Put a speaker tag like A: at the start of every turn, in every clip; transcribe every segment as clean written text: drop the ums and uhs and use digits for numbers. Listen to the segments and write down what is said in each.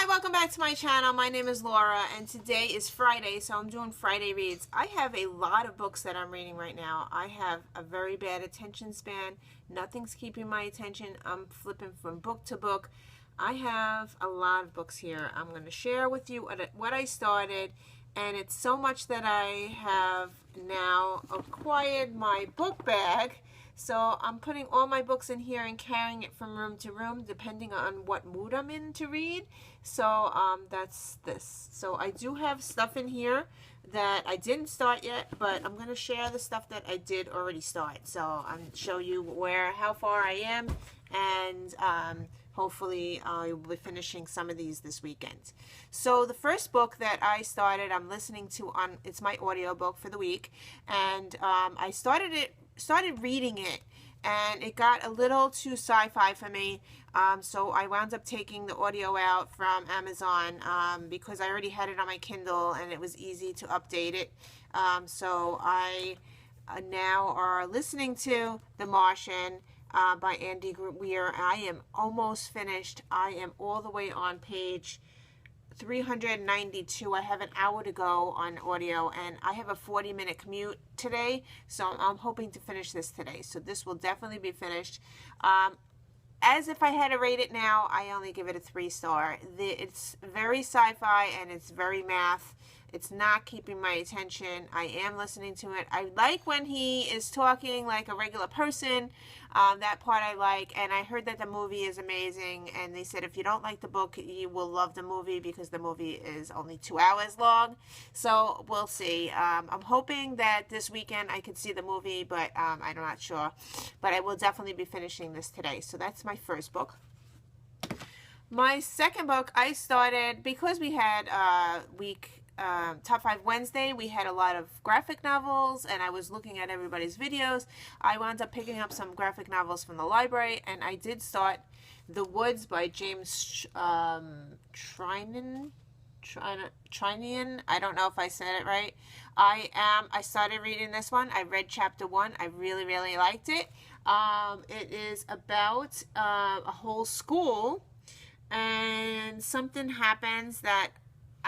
A: Hi, welcome back to my channel. My name is Laura, and today is Friday, so I'm doing Friday reads. I have a lot of books that I'm reading right now. I have a very bad attention span. Nothing's keeping my attention. I'm flipping from book to book. I have a lot of books here. I'm going to share with you what I started, and it's so much that I have now acquired my book bag. So I'm putting all my books in here and carrying it from room to room depending on what mood I'm in to read. So that's this. So I do have stuff in here that I didn't start yet, but I'm going to share the stuff that I did already start. So I'm going to show you how far I am, and hopefully I will be finishing some of these this weekend. So the first book that I started, I'm listening to it's my audiobook for the week, and I started reading it, and it got a little too sci-fi for me, so I wound up taking the audio out from Amazon because I already had it on my Kindle and it was easy to update it. So I now are listening to The Martian by Andy Weir. I am almost finished. I am all the way on page 392. I have an hour to go on audio, and I have a 40-minute commute today, so I'm hoping to finish this today. So this will definitely be finished. As if I had to rate it now, I only give it a 3-star. It's very sci-fi and it's very math. It's not keeping my attention. I am listening to it. I like when he is talking like a regular person. That part I like. And I heard that the movie is amazing. And they said if you don't like the book, you will love the movie because the movie is only 2 hours long. So we'll see. I'm hoping that this weekend I can see the movie, but I'm not sure. But I will definitely be finishing this today. So that's my first book. My second book I started because we had Top 5 Wednesday. We had a lot of graphic novels, and I was looking at everybody's videos. I wound up picking up some graphic novels from the library, and I did start The Woods by James Trinian. I don't know if I said it right. I started reading this one. I read chapter 1. I really liked it. It is about a whole school, and something happens that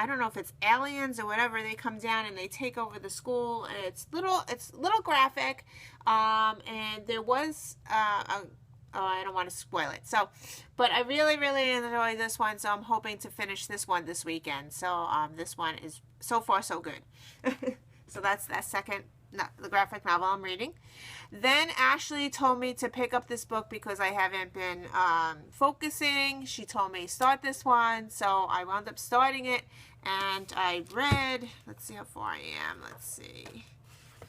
A: I don't know if it's aliens or whatever. They come down and they take over the school, and it's little graphic. And there was I don't want to spoil it. So, but I really enjoy this one. So I'm hoping to finish this one this weekend. So this one is so far so good. So that's that second. The graphic novel I'm reading. Then Ashley told me to pick up this book because I haven't been focusing. She told me start this one, so I wound up starting it, and I read, let's see how far I am. Let's see.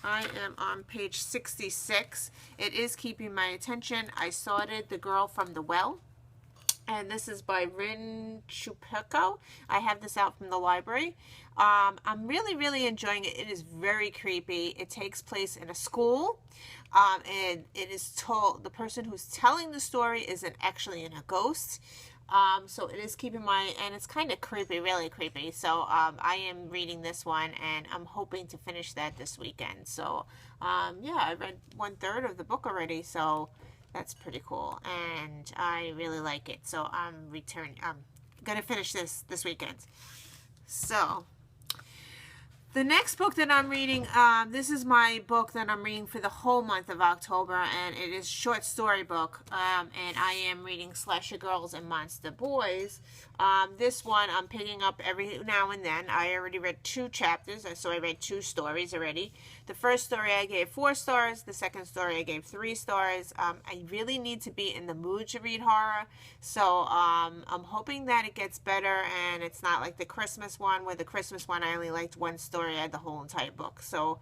A: I am on page 66. It is keeping my attention. I started The Girl from the Well, and this is by Rin Chupeco. I have this out from the library. I'm really enjoying it. It is very creepy. It takes place in a school, and it is told, the person who's telling the story isn't actually a ghost. So it is keeping and it's kind of creepy, really creepy. So I am reading this one, and I'm hoping to finish that this weekend. So yeah, I read 1/3 of the book already, so that's pretty cool, and I really like it. So I'm gonna finish this weekend. So the next book that I'm reading, this is my book that I'm reading for the whole month of October, and it is a short story book, and I am reading Slusher Girls and Monster Boys. This one I'm picking up every now and then. I already read 2 chapters, so I read 2 stories already. The first story I gave 4 stars. The second story I gave 3 stars. I really need to be in the mood to read horror, so I'm hoping that it gets better, and it's not like the Christmas one, where the Christmas one I only liked 1 story. I had the whole entire book. So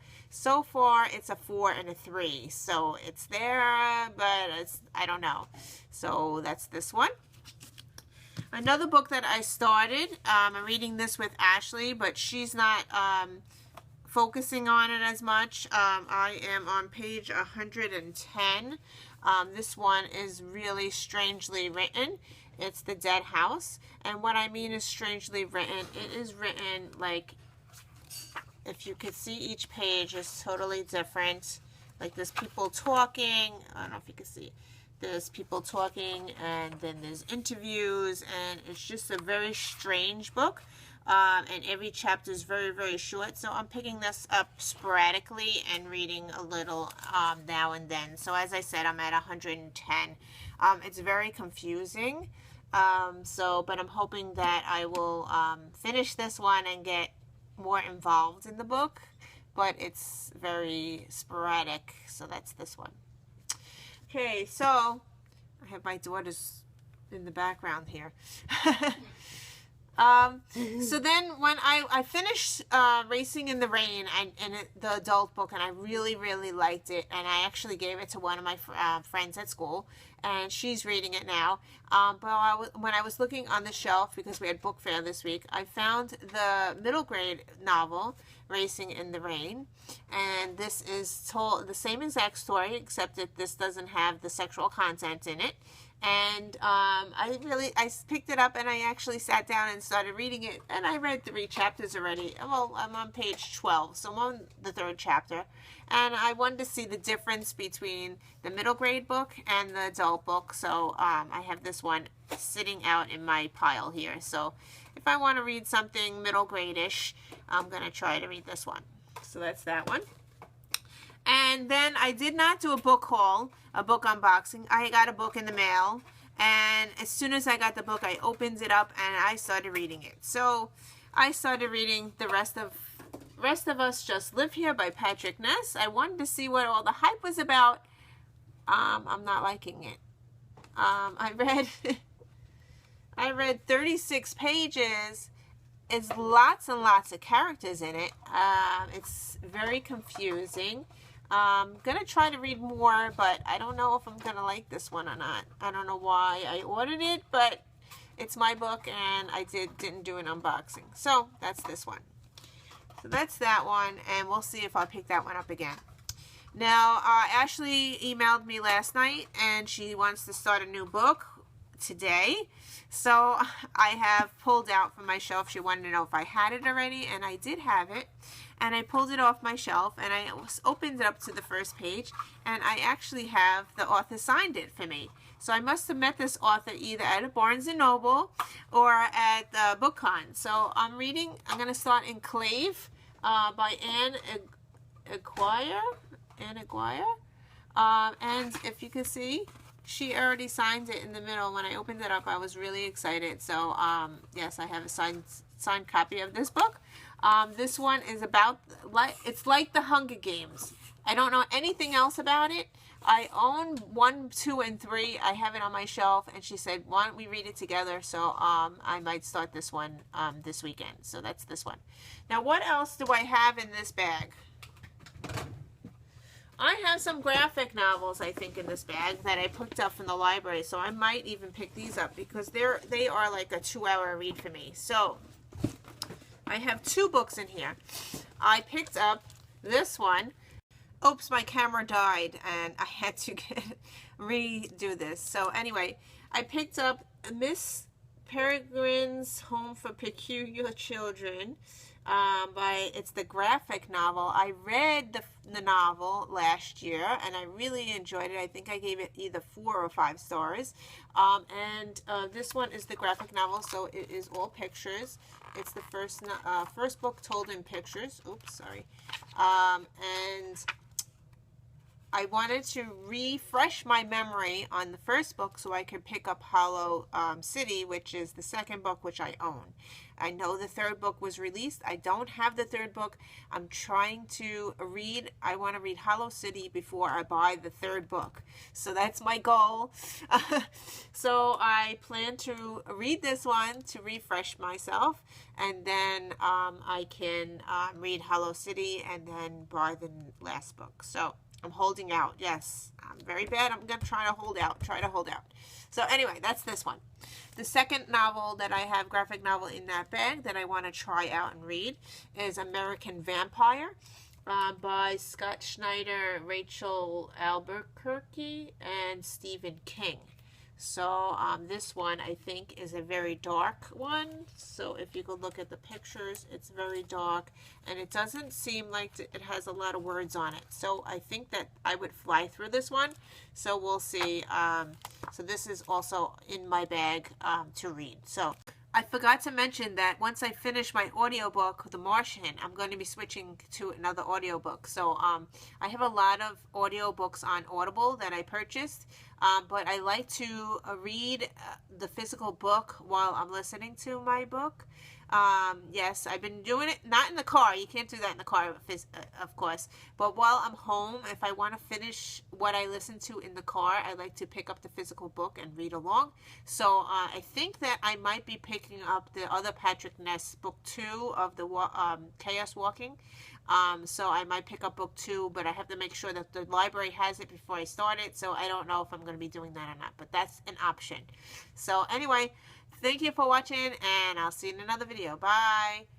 A: far it's a 4 and a 3. So it's there, but I don't know. So that's this one. Another book that I started, I'm reading this with Ashley, but she's not focusing on it as much. I am on page 110. This one is really strangely written. It's The Dead House. And what I mean is strangely written. It is written like, if you could see, each page is totally different. Like there's people talking. I don't know if you can see. There's people talking, and then there's interviews, and it's just a very strange book. And every chapter is very, very short. So I'm picking this up sporadically and reading a little now and then. So as I said, I'm at 110. It's very confusing. But I'm hoping that I will finish this one and get more involved in the book. But it's very sporadic. So that's this one. Okay, so I have my daughters in the background here. So then when I finished Racing in the Rain the adult book, and I really, really liked it, and I actually gave it to one of my friends at school, and she's reading it now. But when I was looking on the shelf, because we had book fair this week, I found the middle grade novel, Racing in the Rain, and this is told the same exact story, except that this doesn't have the sexual content in it. And I picked it up, and I actually sat down and started reading it, and I read 3 chapters already. Well, I'm on page 12, so I'm on the 3rd chapter, and I wanted to see the difference between the middle grade book and the adult book. So I have this one sitting out in my pile here. So if I want to read something middle grade-ish, I'm going to try to read this one. So that's that one. And then I did not do a book haul, a book unboxing. I got a book in the mail, and as soon as I got the book, I opened it up and I started reading it. So I started reading The Rest of Us Just Live Here by Patrick Ness. I wanted to see what all the hype was about. I'm not liking it. I read 36 pages. It's lots and lots of characters in it. It's very confusing. I'm going to try to read more, but I don't know if I'm going to like this one or not. I don't know why I ordered it, but it's my book, and I didn't do an unboxing. So that's this one. So that's that one, and we'll see if I'll pick that one up again. Now, Ashley emailed me last night, and she wants to start a new book today. So I have pulled out from my shelf. She wanted to know if I had it already, and I did have it. And I pulled it off my shelf, and I opened it up to the first page, and I actually have the author signed it for me. So I must have met this author either at a Barnes & Noble or at BookCon. So I'm going to start Enclave by Anne Aguirre. And if you can see, she already signed it in the middle. When I opened it up, I was really excited. So yes, I have a signed copy of this book. This one is about, it's like the Hunger Games. I don't know anything else about it. I own 1, 2, and 3. I have it on my shelf, and she said, why don't we read it together? So I might start this one this weekend. So that's this one. Now, what else do I have in this bag? I have some graphic novels, I think, in this bag that I picked up from the library. So I might even pick these up because they are like a 2-hour read for me. So I have 2 books in here. I picked up this one. Oops, my camera died and I had to redo this. So anyway, I picked up Miss Peregrines' Home for Peculiar Children. It's the graphic novel. I read the novel last year, and I really enjoyed it. I think I gave it either 4 or 5 stars. This one is the graphic novel, so it is all pictures. It's the first book told in pictures. Oops, sorry. And I wanted to refresh my memory on the first book so I could pick up Hollow City, which is the second book, which I own. I know the 3rd book was released. I don't have the 3rd book. I'm trying to read. I want to read Hollow City before I buy the 3rd book. So that's my goal. So I plan to read this one to refresh myself, and then I can read Hollow City and then buy the last book. So I'm holding out. Yes, I'm very bad. I'm going to try to hold out. So anyway, that's this one. The second novel that I have, graphic novel in that bag that I want to try out and read is American Vampire by Scott Schneider, Rachel Albuquerque, and Stephen King. So this one I think is a very dark one. So if you could look at the pictures, it's very dark, and it doesn't seem like it has a lot of words on it. So I think that I would fly through this one. So we'll see. So this is also in my bag to read. So I forgot to mention that once I finish my audiobook, The Martian, I'm going to be switching to another audiobook. So I have a lot of audiobooks on Audible that I purchased, but I like to read the physical book while I'm listening to my book. Yes, I've been doing it, not in the car. You can't do that in the car, of course. But while I'm home, if I want to finish what I listen to in the car, I like to pick up the physical book and read along. So I think that I might be picking up the other Patrick Ness book 2 of the Chaos Walking. So I might pick up book 2, but I have to make sure that the library has it before I start it. So I don't know if I'm going to be doing that or not, but that's an option. So anyway, thank you for watching, and I'll see you in another video. Bye.